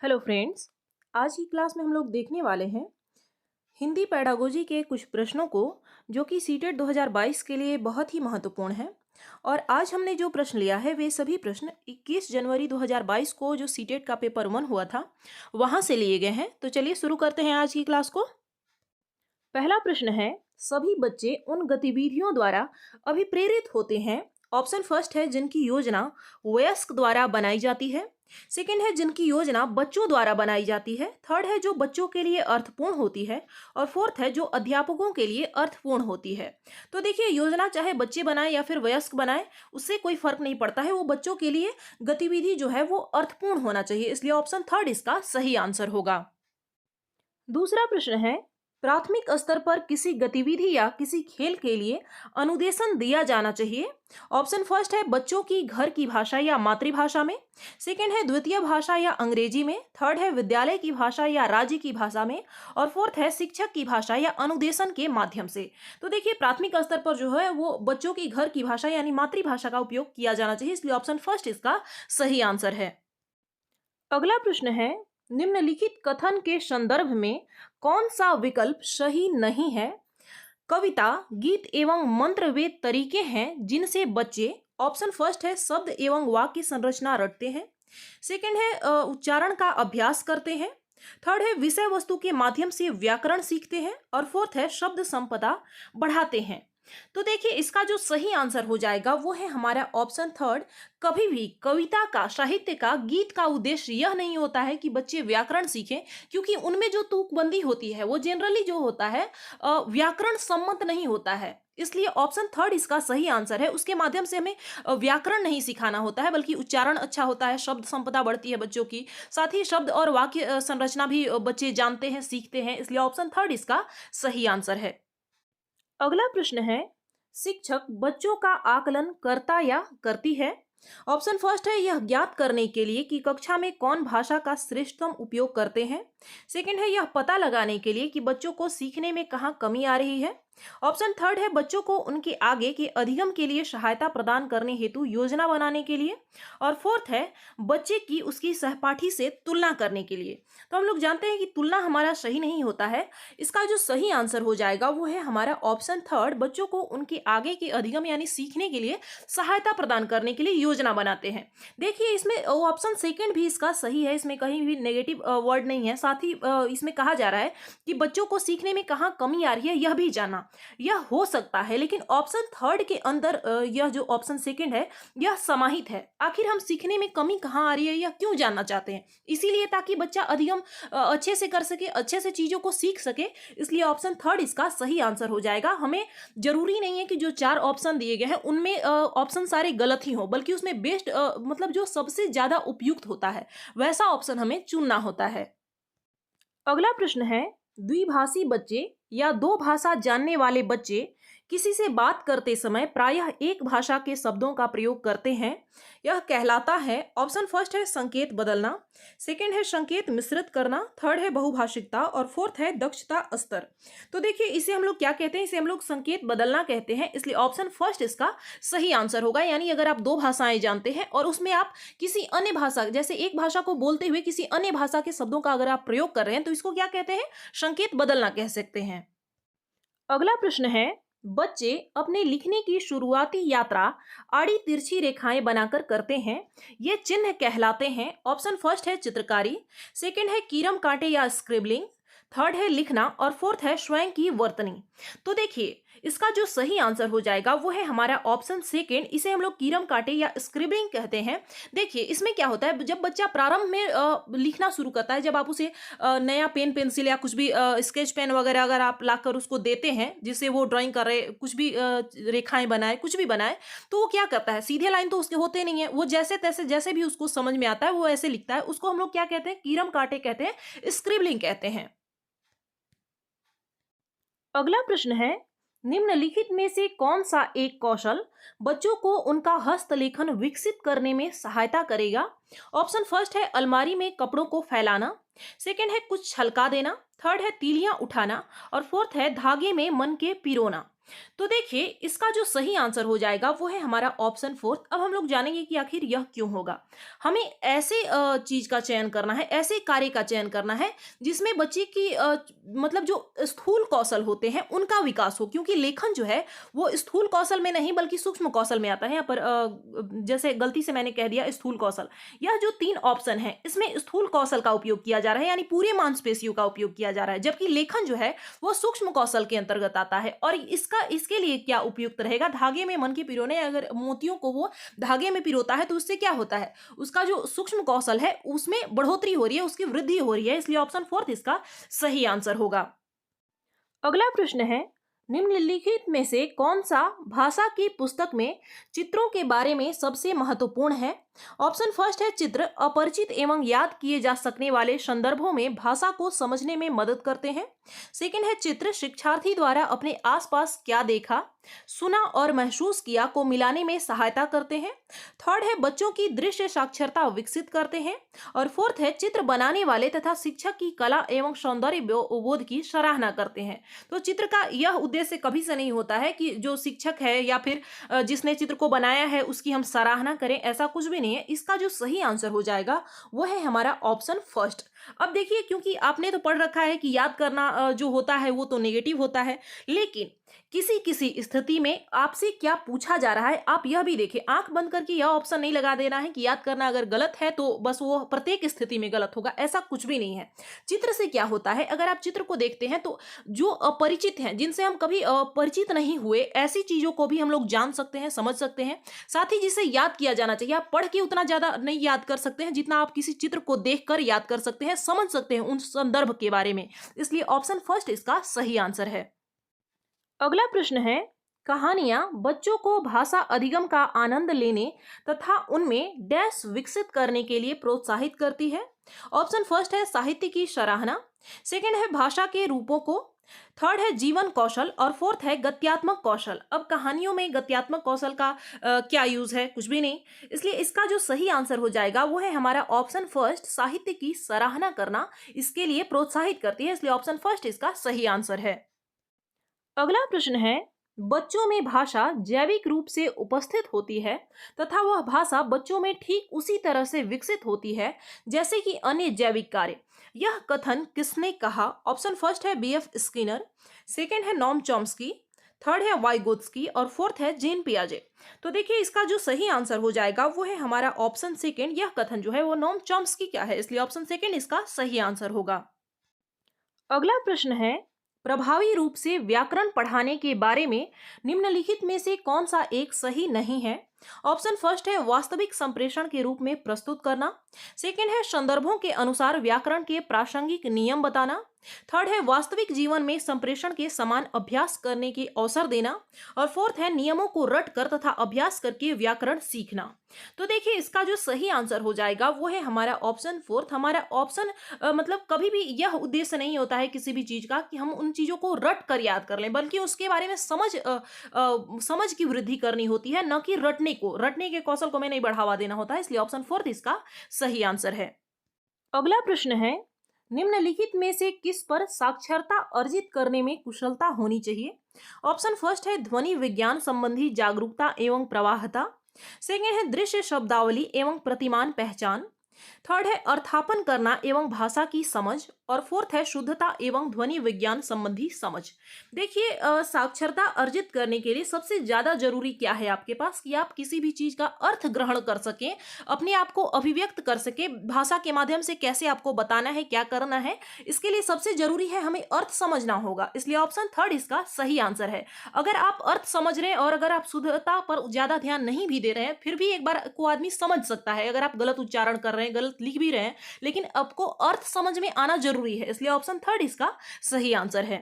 Hello friends. आज की class में हम लोग देखने वाले हैं हिंदी पेडागोजी के कुछ प्रश्नों को, जो कि सीटेट 2022 के लिए बहुत ही महत्वपूर्ण है। और आज हमने जो प्रश्न लिया है वे सभी प्रश्न 21 जनवरी 2022 को जो सीटेट का पेपर 1 हुआ था वहां से लिए गए हैं। तो चलिए शुरू करते हैं आज की क्लास को। पहला प्रश्न है, सभी बच्चे उन गतिविधियों द्वारा अभिप्रेरित होते हैं। ऑप्शन फर्स्ट है जिनकी योजना वयस्क द्वारा बनाई जाती है। सेकंड है जिनकी योजना बच्चों द्वारा बनाई जाती है। थर्ड है जो बच्चों के लिए अर्थपूर्ण होती है। और फोर्थ है जो अध्यापकों के लिए अर्थपूर्ण होती है। तो देखिए, योजना चाहे बच्चे बनाए या फिर वयस्क बनाए, उससे कोई फर्क नहीं पड़ता है। वो बच्चों के लिए गतिविधि जो है वो अर्थपूर्ण होना चाहिए, इसलिए ऑप्शन थर्ड इसका सही आंसर होगा। दूसरा प्रश्न है, प्राथमिक स्तर पर किसी गतिविधि या किसी खेल के लिए अनुदेशन दिया जाना चाहिए। ऑप्शन फर्स्ट है बच्चों की घर की भाषा या मातृभाषा में। सेकंड है द्वितीय भाषा या अंग्रेजी में। थर्ड है विद्यालय की भाषा या राज्य की भाषा में। और फोर्थ है शिक्षक की भाषा या अनुदेशन के माध्यम से। तो देखिए, प्राथमिक स्तर पर जो है वो बच्चों की घर की भाषा यानी मातृभाषा का उपयोग किया जाना चाहिए, इसलिए ऑप्शन फर्स्ट इसका सही आंसर है। अगला प्रश्न है, निम्नलिखित कथन के संदर्भ में कौन सा विकल्प सही नहीं है। कविता, गीत एवं मंत्र वे तरीके हैं जिनसे बच्चे, ऑप्शन फर्स्ट है शब्द एवं वाक्य संरचना रटते हैं। सेकंड है उच्चारण का अभ्यास करते हैं। थर्ड है विषय वस्तु के माध्यम से व्याकरण सीखते हैं। और फोर्थ है शब्द संपदा बढ़ाते हैं। तो देखिए, इसका जो सही आंसर हो जाएगा वो है हमारा ऑप्शन थर्ड। कभी भी कविता का, साहित्य का, गीत का उद्देश्य यह नहीं होता है कि बच्चे व्याकरण सीखें, क्योंकि उनमें जो तुकबंदी होती है वो जनरली जो होता है व्याकरण सम्मत नहीं होता है। इसलिए ऑप्शन थर्ड इसका सही आंसर है। उसके माध्यम से हमें व्याकरण नहीं सिखाना होता है, बल्कि उच्चारण अच्छा होता है, शब्द संपदा बढ़ती है बच्चों की, साथ ही शब्द और वाक्य संरचना भी बच्चे जानते हैं, सीखते हैं। इसलिए ऑप्शन थर्ड इसका सही आंसर है। अगला प्रश्न है, शिक्षक बच्चों का आकलन करता या करती है। ऑप्शन फर्स्ट है यह ज्ञात करने के लिए कि कक्षा में कौन भाषा का श्रेष्ठतम उपयोग करते हैं। सेकंड है यह पता लगाने के लिए कि बच्चों को सीखने में कहाँ कमी आ रही है। ऑप्शन थर्ड है बच्चों को उनके आगे के अधिगम के लिए सहायता प्रदान करने हेतु योजना बनाने के लिए। और फोर्थ है बच्चे की उसकी सहपाठी से तुलना करने के लिए। तो हम लोग जानते हैं कि तुलना हमारा सही नहीं होता है। इसका जो सही आंसर हो जाएगा वो है हमारा ऑप्शन थर्ड, बच्चों को उनके आगे के अधिगम यानी सीखने के लिए सहायता प्रदान करने के लिए योजना बनाते हैं। देखिए, इसमें ऑप्शन सेकंड भी इसका सही है, इसमें कहीं भी नेगेटिव वर्ड नहीं है। साथ ही इसमें कहा जा रहा है कि बच्चों को सीखने में कहाँ कमी आ रही है यह भी जाना। यह हो सकता है, लेकिन ऑप्शन थर्ड के अंदर यह जो ऑप्शन सेकंड है यह समाहित है। आखिर हम सीखने में कमी कहाँ आ रही है यह क्यों जानना चाहते हैं, इसीलिए ताकि बच्चा अधिगम अच्छे से कर सके, अच्छे से चीजों को सीख सके। इसलिए ऑप्शन थर्ड इसका सही आंसर हो जाएगा। हमें जरूरी नहीं है कि जो 4 ऑप्शन दिए गए हैं उनमें ऑप्शन सारे गलत ही हो, बल्कि उसमें बेस्ट मतलब जो सबसे ज्यादा उपयुक्त होता है वैसा ऑप्शन हमें चुनना होता है। अगला प्रश्न है, द्विभाषी बच्चे या दो भाषा जानने वाले बच्चे किसी से बात करते समय प्रायः एक भाषा के शब्दों का प्रयोग करते हैं। यह कहलाता है, ऑप्शन फर्स्ट है संकेत बदलना। सेकंड है संकेत मिश्रित करना। थर्ड है बहुभाषिकता। और फोर्थ है दक्षता स्तर। तो देखिए, इसे हम लोग क्या कहते हैं, इसे हम लोग संकेत बदलना कहते हैं। इसलिए ऑप्शन फर्स्ट इसका सही आंसर होगा। यानी अगर आप दो भाषाएं जानते हैं और उसमें आप किसी अन्य भाषा, जैसे एक भाषा को बोलते हुए किसी अन्य भाषा के शब्दों का अगर आप प्रयोग कर रहे हैं तो इसको क्या कहते हैं, संकेत बदलना कह सकते हैं। अगला प्रश्न है, बच्चे अपने लिखने की शुरुआती यात्रा आड़ी तिरछी रेखाएं बनाकर करते हैं। ये चिन्ह कहलाते हैं। ऑप्शन फर्स्ट है चित्रकारी। सेकंड है कीरम कांटे या स्क्रिबलिंग। थर्ड है लिखना। और फोर्थ है स्वयं की वर्तनी। तो देखिए, इसका जो सही आंसर हो जाएगा वो है हमारा ऑप्शन सेकंड। इसे हम लोग कीरम कांटे या स्क्रिबलिंग कहते हैं। देखिए, इसमें क्या होता है, जब बच्चा प्रारंभ में लिखना शुरू करता है, जब आप उसे नया पेन पेंसिल या कुछ भी स्केच पेन वगैरह अगर आप लाकर उसको देते हैं जिससे वो ड्राइंग कर रहे, कुछ भी रेखाएं बनाए, कुछ भी बनाए, तो वो क्या करता है, सीधे लाइन तो उसके होते नहीं है, वो जैसे तैसे जैसे भी उसको समझ में आता है वो ऐसे लिखता है। उसको हम लोग क्या कहते हैं, कीरम कांटे कहते हैं, स्क्रिबलिंग कहते हैं। अगला प्रश्न है, निम्नलिखित में से कौन सा एक कौशल बच्चों को उनका हस्तलेखन विकसित करने में सहायता करेगा। ऑप्शन फर्स्ट है अलमारी में कपड़ों को फैलाना। सेकंड है कुछ छलका देना। थर्ड है तीलियां उठाना। और फोर्थ है धागे में मन के पिरोना। तो देखिए इसका जो सही आंसर हो जाएगा वो है हमारा ऑप्शन फोर्थ। अब हम लोग जानेंगे कि आखिर यह क्यों होगा। हमें ऐसे चीज का चयन करना है, ऐसे कार्य का चयन करना है जिसमें बच्चे की मतलब जो स्थूल कौशल होते हैं उनका विकास हो, क्योंकि लेखन जो है वो स्थूल कौशल में नहीं बल्कि सूक्ष्म कौशल में आता है। यहाँ पर जैसे गलती से मैंने कह दिया स्थूल कौशल। यह जो तीन ऑप्शन है इसमें स्थूल कौशल का उपयोग किया जा रहा है, यानी पूरे मांसपेशियों का उपयोग किया जा रहा है, जबकि लेखन जो है वो सूक्ष्म कौशल के अंतर्गत आता है। और इसके लिए क्या उपयुक्त रहेगा, धागे में मन के पिरोने, अगर मोतियों को वो धागे में पिरोता है तो उससे क्या होता है, उसका जो सूक्ष्म कौशल है उसमें बढ़ोतरी हो रही है, उसकी वृद्धि हो रही है। इसलिए ऑप्शन फोर्थ इसका सही आंसर होगा। अगला प्रश्न है, निम्नलिखित में से कौन सा भाषा की पुस्तक में चित्रों के बारे में सबसे महत्वपूर्ण है। ऑप्शन फर्स्ट है चित्र अपरिचित एवं याद किए जा सकने वाले संदर्भों में भाषा को समझने में मदद करते हैं। सेकंड है चित्र शिक्षार्थी द्वारा अपने आसपास क्या देखा, सुना और महसूस किया को मिलाने में सहायता करते हैं। थर्ड है बच्चों की दृश्य साक्षरता विकसित करते हैं। और फोर्थ है चित्र बनाने वाले तथा शिक्षक की कला एवं सौंदर्य बोध की सराहना करते हैं। तो चित्र का यह उद्देश्य कभी से नहीं होता है कि जो शिक्षक है या फिर जिसने चित्र को बनाया है उसकी हम सराहना करें, ऐसा कुछ भी नहीं है। इसका जो सही आंसर हो जाएगा वो है हमारा ऑप्शन फर्स्ट। अब देखिए, क्योंकि आपने तो पढ़ रखा है कि याद करना जो होता है वो तो नेगेटिव होता है, लेकिन किसी किसी स्थिति में आपसे क्या पूछा जा रहा है आप यह भी देखिए। आंख बंद करके यह ऑप्शन नहीं लगा देना है कि याद करना अगर गलत है तो बस वो प्रत्येक स्थिति में गलत होगा, ऐसा कुछ भी नहीं है। चित्र से क्या होता है, अगर आप चित्र को देखते हैं तो जो अपरिचित हैं, जिनसे हम कभी परिचित नहीं हुए, ऐसी चीजों को भी हम लोग जान सकते हैं, समझ सकते हैं। साथ ही जिसे याद किया जाना चाहिए, आप पढ़ के उतना ज्यादा नहीं याद कर सकते हैं जितना आप किसी चित्र को देखकर याद कर सकते हैं, समझ सकते हैं उन संदर्भ के बारे में। इसलिए ऑप्शन फर्स्ट इसका सही आंसर है। अगला प्रश्न है, कहानियां बच्चों को भाषा अधिगम का आनंद लेने तथा उनमें डैश विकसित करने के लिए प्रोत्साहित करती है। ऑप्शन फर्स्ट है साहित्य की सराहना, सेकंड है भाषा के रूपों को, थर्ड है जीवन कौशल और फोर्थ है गत्यात्मक कौशल। अब कहानियों में गत्यात्मक कौशल का क्या यूज है, कुछ भी नहीं। इसलिए इसका जो सही आंसर हो जाएगा वो है हमारा ऑप्शन फर्स्ट, साहित्य की सराहना करना इसके लिए प्रोत्साहित करती है। इसलिए ऑप्शन फर्स्ट इसका सही आंसर है। अगला प्रश्न है, बच्चों में भाषा जैविक रूप से उपस्थित होती है तथा वह भाषा बच्चों में ठीक उसी तरह से विकसित होती है जैसे कि अन्य जैविक कार्य। यह कथन किसने कहा। ऑप्शन फर्स्ट है बीएफ स्किनर, सेकंड है नॉम चॉम्स्की, थर्ड है वाइगोत्स्की और फोर्थ है जीन पियाजे। तो देखिए इसका जो सही आंसर हो जाएगा वो है हमारा ऑप्शन सेकंड। यह कथन जो है वो नॉम चॉम्स्की क्या है, इसलिए ऑप्शन सेकंड इसका सही आंसर होगा। अगला प्रश्न है, प्रभावी रूप से व्याकरण पढ़ाने के बारे में निम्नलिखित में से कौन सा एक सही नहीं है। ऑप्शन फर्स्ट है वास्तविक संप्रेषण के रूप में प्रस्तुत करना, सेकंड है संदर्भों के अनुसार व्याकरण के प्रासंगिक नियम बताना, थर्ड है वास्तविक जीवन में संप्रेषण के समान अभ्यास करने के अवसर देना और फोर्थ है नियमों को रट कर तथा अभ्यास करके व्याकरण सीखना। तो देखिए इसका जो सही आंसर हो जाएगा वो है हमारा ऑप्शन फोर्थ। हमारा ऑप्शन मतलब कभी भी यह उद्देश्य नहीं होता है किसी भी चीज का कि हम उन चीजों को रट कर याद कर लें, बल्कि उसके बारे में समझ की वृद्धि करनी होती है, न कि रटने के कौशल को में नहीं बढ़ावा देना होता है। इसलिए ऑप्शन फोर्थ इसका सही आंसर है। अगला प्रश्न है, निम्नलिखित में से किस पर साक्षरता अर्जित करने में कुशलता होनी चाहिए। ऑप्शन फर्स्ट है ध्वनि विज्ञान संबंधी जागरूकता एवं प्रवाहता, सेकंड है दृश्य शब्दावली एवं प्रतिमान पहचान, थर्ड है अर्थापन करना एवं भाषा की समझ और फोर्थ है शुद्धता एवं ध्वनि विज्ञान संबंधी समझ। देखिए साक्षरता अर्जित करने के लिए सबसे ज्यादा जरूरी क्या है आपके पास, कि आप किसी भी चीज का अर्थ ग्रहण कर सकें, अपने आप को अभिव्यक्त कर सके, भाषा के माध्यम से कैसे आपको बताना है, क्या करना है। इसके लिए सबसे जरूरी है हमें अर्थ समझना होगा। इसलिए ऑप्शन थर्ड इसका सही आंसर है। अगर आप अर्थ समझ रहे हैं और अगर आप शुद्धता पर ज्यादा ध्यान नहीं भी दे रहे हैं, फिर भी एक बार को आदमी समझ सकता है। अगर आप गलत उच्चारण कर रहे हैं, गलत लिख भी रहे हैं, लेकिन आपको अर्थ समझ में आना जरूरी है। इसलिए ऑप्शन थर्ड इसका सही आंसर है।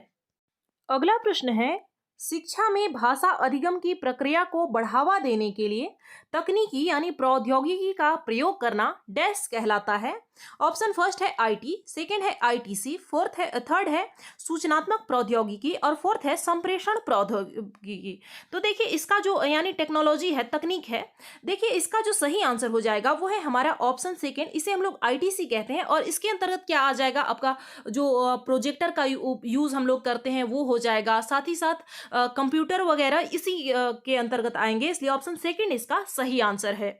अगला प्रश्न है, शिक्षा में भाषा अधिगम की प्रक्रिया को बढ़ावा देने के लिए तकनीकी यानी प्रौद्योगिकी का प्रयोग करना डैश कहलाता है। ऑप्शन फर्स्ट है आईटी, सेकंड है आईटीसी, थर्ड है सूचनात्मक प्रौद्योगिकी और फोर्थ है संप्रेषण प्रौद्योगिकी। तो देखिए इसका जो यानी टेक्नोलॉजी है, तकनीक है, देखिए इसका जो सही आंसर हो जाएगा वो है हमारा ऑप्शन सेकंड, इसे हम लोग आईटीसी कहते हैं। और इसके अंतर्गत क्या आ जाएगा, आपका जो प्रोजेक्टर का यूज हम लोग करते हैं वो हो जाएगा, साथ ही साथ कंप्यूटर वगैरह इसी के अंतर्गत आएंगे, इसलिए ऑप्शन सेकंड इसका सही आंसर है।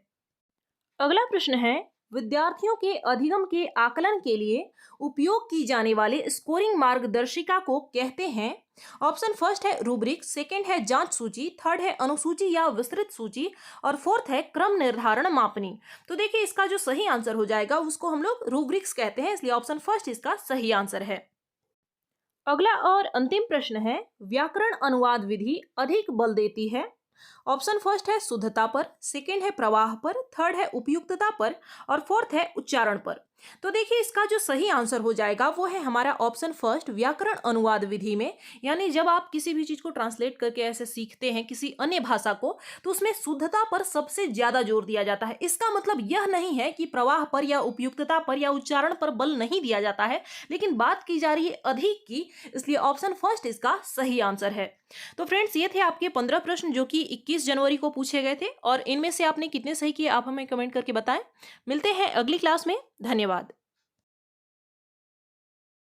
अगला प्रश्न है, विद्यार्थियों के अधिगम के आकलन के लिए उपयोग की जाने वाले स्कोरिंग मार्गदर्शिका को कहते हैं। ऑप्शन फर्स्ट है रूब्रिक, सेकंड है जांच सूची, थर्ड है अनुसूची या विस्तृत सूची और फोर्थ है क्रम निर्धारण मापनी। तो देखिए इसका जो सही आंसर हो जाएगा उसको हम लोग रूब्रिक्स कहते हैं, इसलिए ऑप्शन फर्स्ट इसका सही आंसर है। अगला और अंतिम प्रश्न है, व्याकरण अनुवाद विधि अधिक बल देती है। ऑप्शन फर्स्ट है शुद्धता पर, सेकंड है प्रवाह पर, थर्ड है उपयुक्तता पर और फोर्थ है उच्चारण पर। तो देखिए इसका जो सही आंसर हो जाएगा वो है हमारा ऑप्शन फर्स्ट, व्याकरण अनुवाद विधि में, यानी जब आप किसी भी चीज को ट्रांसलेट करके ऐसे सीखते हैं किसी अन्य भाषा को, तो उसमें शुद्धता पर सबसे ज्यादा जोर दिया जाता है। इसका मतलब यह नहीं है कि प्रवाह पर या उपयुक्तता पर या उच्चारण पर बल नहीं दिया जाता है, लेकिन बात की जा रही है अधिक की, इसलिए ऑप्शन फर्स्ट इसका सही आंसर है। तो फ्रेंड्स ये थे आपके 15 प्रश्न जो कि 21 जनवरी को पूछे गए थे, और इनमें से आपने कितने सही किए आप हमें कमेंट करके बताएं। मिलते हैं अगली क्लास में, धन्यवाद।